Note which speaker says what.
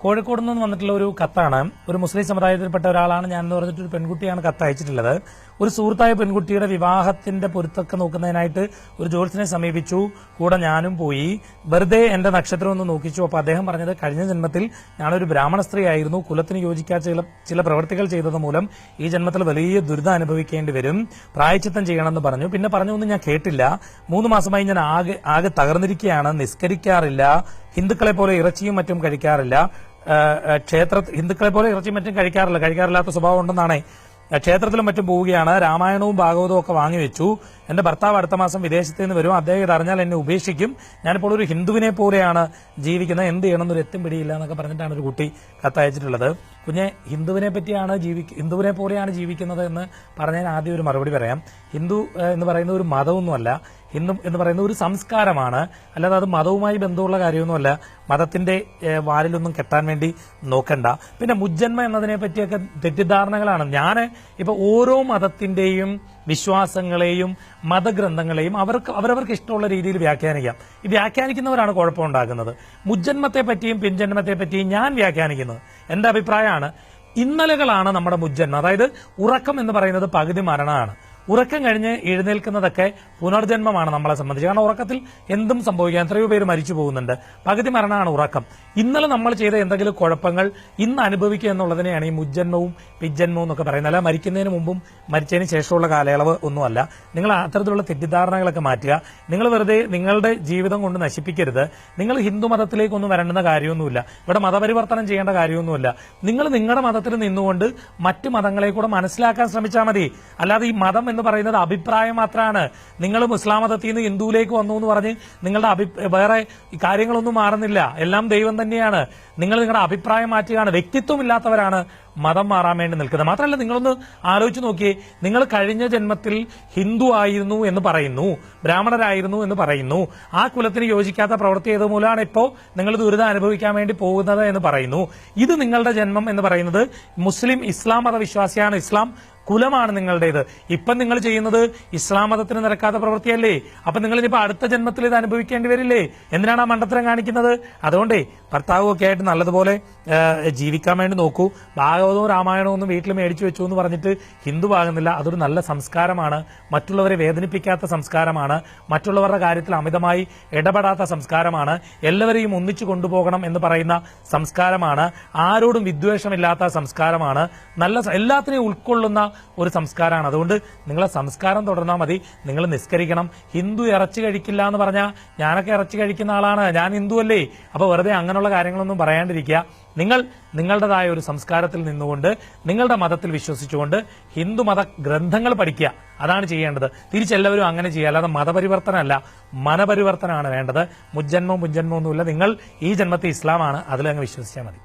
Speaker 1: കോഴിക്കോട് നിന്ന് വന്നിട്ടുള്ള ഒരു കത്താണ്. ഒരു മുസ്ലിം സമുദായത്തിൽപ്പെട്ട ഒരാളാണ് ഞാൻ എന്ന് പറഞ്ഞിട്ട് ഒരു പെൺകുട്ടിയാണ് കത്ത് അയച്ചിട്ടുള്ളത്. ഒരു സുഹൃത്തായ പെൺകുട്ടിയുടെ വിവാഹത്തിന്റെ പൊരുത്തൊക്കെ നോക്കുന്നതിനായിട്ട് ഒരു ജോത്സ്യനെ സമീപിച്ചു. കൂടെ ഞാനും പോയി. വെറുതെ എന്റെ നക്ഷത്രം ഒന്ന് നോക്കിച്ചു. അപ്പൊ അദ്ദേഹം പറഞ്ഞത്, കഴിഞ്ഞ ജന്മത്തിൽ ഞാനൊരു ബ്രാഹ്മണ സ്ത്രീ ആയിരുന്നു. കുലത്തിന് യോജിക്കാത്ത ചില പ്രവൃത്തികൾ ചെയ്തത് മൂലം ഈ ജന്മത്തിൽ വലിയ ദുരിതം അനുഭവിക്കേണ്ടി വരും. പ്രായച്ചിത്തം ചെയ്യണമെന്ന് പറഞ്ഞു. പിന്നെ പറഞ്ഞൊന്നും ഞാൻ കേട്ടില്ല. 3 മാസമായി ഞാൻ ആകെ തകർന്നിരിക്കുകയാണ്. നിസ്കരിക്കാറില്ല. ഹിന്ദുക്കളെ പോലെ ഇറച്ചിയും മറ്റും കഴിക്കാറില്ല. ഹിന്ദുക്കളെ പോലെ ഇറച്ചിയും മറ്റും കഴിക്കാറില്ലാത്ത സ്വഭാവം ഉണ്ടെന്നാണ്. ക്ഷേത്രത്തിലും മറ്റും പോവുകയാണ്. രാമായണവും ഭാഗവതവും ഒക്കെ വാങ്ങിവെച്ചു. എന്റെ ഭർത്താവ് അടുത്ത മാസം വിദേശത്ത് നിന്ന് വരും. അദ്ദേഹം ഇത് അറിഞ്ഞാൽ എന്നെ ഉപേക്ഷിക്കും. ഞാനിപ്പോൾ ഒരു ഹിന്ദുവിനെ പോലെയാണ് ജീവിക്കുന്നത്. എന്ത് ചെയ്യണമെന്നൊരു എത്തും പിടിയില്ല എന്നൊക്കെ പറഞ്ഞിട്ടാണ് ഒരു കുട്ടി കത്തയച്ചിട്ടുള്ളത്. കുഞ്ഞെ, ഹിന്ദുവിനെ പോലെയാണ് ജീവിക്കുന്നത് എന്ന് പറഞ്ഞാൽ ആദ്യം ഒരു മറുപടി പറയാം. ഹിന്ദു എന്ന് പറയുന്ന ഒരു മതമൊന്നുമല്ല. ഹിന്ദു എന്ന് പറയുന്ന ഒരു സംസ്കാരമാണ്. അല്ലാതെ അത് മതവുമായി ബന്ധമുള്ള കാര്യമൊന്നുമല്ല. മതത്തിന്റെ വാലിലൊന്നും കെട്ടാൻ വേണ്ടി നോക്കണ്ട. പിന്നെ മുജ്ജന്മ എന്നതിനെ പറ്റിയൊക്കെ തെറ്റിദ്ധാരണകളാണ്. ഞാൻ ഇപ്പൊ ഓരോ മതത്തിന്റെയും വിശ്വാസങ്ങളെയും മതഗ്രന്ഥങ്ങളെയും അവരവർക്ക് ഇഷ്ടമുള്ള രീതിയിൽ വ്യാഖ്യാനിക്കാം. ഈ വ്യാഖ്യാനിക്കുന്നവരാണ് കുഴപ്പമുണ്ടാക്കുന്നത്. മുജ്ജന്മത്തെ പറ്റിയും പിൻജന്മത്തെ പറ്റിയും ഞാൻ വ്യാഖ്യാനിക്കുന്നത് എന്റെ അഭിപ്രായമാണ്. ഇന്നലകളാണ് നമ്മുടെ മുജ്ജന്മം. അതായത് ഉറക്കം എന്ന് പറയുന്നത് പകുതി മരണമാണ്. ഉറക്കം കഴിഞ്ഞ് എഴുന്നേൽക്കുന്നതൊക്കെ പുനർജന്മമാണ് നമ്മളെ സംബന്ധിച്ച്. കാരണം ഉറക്കത്തിൽ എന്തും സംഭവിക്കാം. എത്രയോ പേര് മരിച്ചു പോകുന്നുണ്ട്. പകുതി മരണമാണ് ഉറക്കം. ഇന്നലെ നമ്മൾ ചെയ്ത എന്തെങ്കിലും കുഴപ്പങ്ങൾ ഇന്ന് അനുഭവിക്കുക എന്നുള്ളതിനെയാണ് ഈ മുജ്ജന്മവും പിജ്ജന്മവും എന്നൊക്കെ പറയുന്നത്. അല്ല മരിക്കുന്നതിന് മുമ്പും മരിച്ചതിന് ശേഷമുള്ള കാലയളവ് ഒന്നുമല്ല. നിങ്ങൾ അത്തരത്തിലുള്ള തെറ്റിദ്ധാരണകളൊക്കെ മാറ്റുക. നിങ്ങൾ വെറുതെ നിങ്ങളുടെ ജീവിതം കൊണ്ട് നശിപ്പിക്കരുത്. നിങ്ങൾ ഹിന്ദു മതത്തിലേക്കൊന്നും വരേണ്ടുന്ന കാര്യമൊന്നുമില്ല. ഇവിടെ മതപരിവർത്തനം ചെയ്യേണ്ട കാര്യമൊന്നുമില്ല. നിങ്ങൾ നിങ്ങളുടെ മതത്തിൽ നിന്നുകൊണ്ട് മറ്റു മതങ്ങളെ കൂടെ മനസ്സിലാക്കാൻ ശ്രമിച്ചാൽ മതി. അല്ലാതെ ഈ മതം എന്ന് പറയുന്നത് അഭിപ്രായം മാത്രമാണ്. നിങ്ങൾ മുസ്ലാം മതത്തിൽ നിന്ന് ഹിന്ദുവിലേക്ക് വന്നു എന്ന് പറഞ്ഞ് നിങ്ങളുടെ വേറെ കാര്യങ്ങളൊന്നും മാറുന്നില്ല. എല്ലാം ദൈവം തന്നെയാണ്. നിങ്ങൾ നിങ്ങളുടെ അഭിപ്രായം മാറ്റുകയാണ്. വ്യക്തിത്വമില്ലാത്തവരാണ് മതം മാറാൻ വേണ്ടി നിൽക്കുന്നത്. മാത്രമല്ല, നിങ്ങളൊന്ന് ആലോചിച്ച് നോക്കിയേ. നിങ്ങൾ കഴിഞ്ഞ ജന്മത്തിൽ ഹിന്ദു ആയിരുന്നു എന്ന് പറയുന്നു, ബ്രാഹ്മണരായിരുന്നു എന്ന് പറയുന്നു. ആ കുലത്തിന് യോജിക്കാത്ത പ്രവൃത്തി ചെയ്ത മൂലമാണ് ഇപ്പോൾ നിങ്ങൾ ദുരിതം അനുഭവിക്കാൻ വേണ്ടി പോകുന്നത് എന്ന് പറയുന്നു. ഇത് നിങ്ങളുടെ ജന്മം എന്ന് പറയുന്നത് ഇസ്ലാം മതവിശ്വാസിയാണ്. ഇസ്ലാം കുലമാണ് നിങ്ങളുടേത്. ഇപ്പം നിങ്ങൾ ചെയ്യുന്നത് ഇസ്ലാം മതത്തിന് നിരക്കാത്ത പ്രവൃത്തിയല്ലേ? അപ്പൊ നിങ്ങൾ ഇനിയിപ്പോ അടുത്ത ജന്മത്തിൽ ഇത് അനുഭവിക്കേണ്ടി വരില്ലേ? എന്തിനാണ് ആ മണ്ടത്തരം കാണിക്കുന്നത്? അതുകൊണ്ടേ ഭർത്താവും ഒക്കെ ആയിട്ട് നല്ലതുപോലെ ജീവിക്കാൻ വേണ്ടി നോക്കൂ. ഭാഗവതവും രാമായണവും ഒന്നും വീട്ടിൽ മേടിച്ചു വെച്ചു എന്ന് പറഞ്ഞിട്ട് ഹിന്ദു ആകുന്നില്ല. അതൊരു നല്ല സംസ്കാരമാണ്. മറ്റുള്ളവരെ വേദനിപ്പിക്കാത്ത സംസ്കാരമാണ്. മറ്റുള്ളവരുടെ കാര്യത്തിൽ അമിതമായി ഇടപെടാത്ത സംസ്കാരമാണ്. എല്ലാവരെയും ഒന്നിച്ചു കൊണ്ടുപോകണം എന്ന് പറയുന്ന സംസ്കാരമാണ്. ആരോടും വിദ്വേഷമില്ലാത്ത സംസ്കാരമാണ്. എല്ലാത്തിനെയും ഉൾക്കൊള്ളുന്ന ഒരു സംസ്കാരമാണ്. അതുകൊണ്ട് നിങ്ങളെ സംസ്കാരം തുടർന്നാൽ മതി. നിങ്ങൾ നിസ്കരിക്കണം. ഹിന്ദു ഇറച്ചി കഴിക്കില്ല എന്ന് പറഞ്ഞാൽ ഞാനൊക്കെ ഇറച്ചി കഴിക്കുന്ന ആളാണ്, ഞാൻ ഹിന്ദു അല്ലേ? അപ്പൊ വെറുതെ അങ്ങനെയുള്ള കാര്യങ്ങളൊന്നും പറയാണ്ടിരിക്കുക. നിങ്ങൾ നിങ്ങളുടേതായ ഒരു സംസ്കാരത്തിൽ നിന്നുകൊണ്ട് നിങ്ങളുടെ മതത്തിൽ വിശ്വസിച്ചുകൊണ്ട് ഹിന്ദു മത ഗ്രന്ഥങ്ങൾ പഠിക്കുക. അതാണ് ചെയ്യേണ്ടത്. തിരിച്ചെല്ലാവരും അങ്ങനെ ചെയ്യുക. അല്ലാതെ മതപരിവർത്തനമല്ല, മനപരിവർത്തനമാണ് വേണ്ടത്. മുജ്ജന്മവും പുഞ്ചന്മവും ഒന്നുമില്ല. നിങ്ങൾ ഈ ജന്മത്തെ ഇസ്ലാമാണ്. അതിലങ്ങ് വിശ്വസിച്ചാൽ മതി.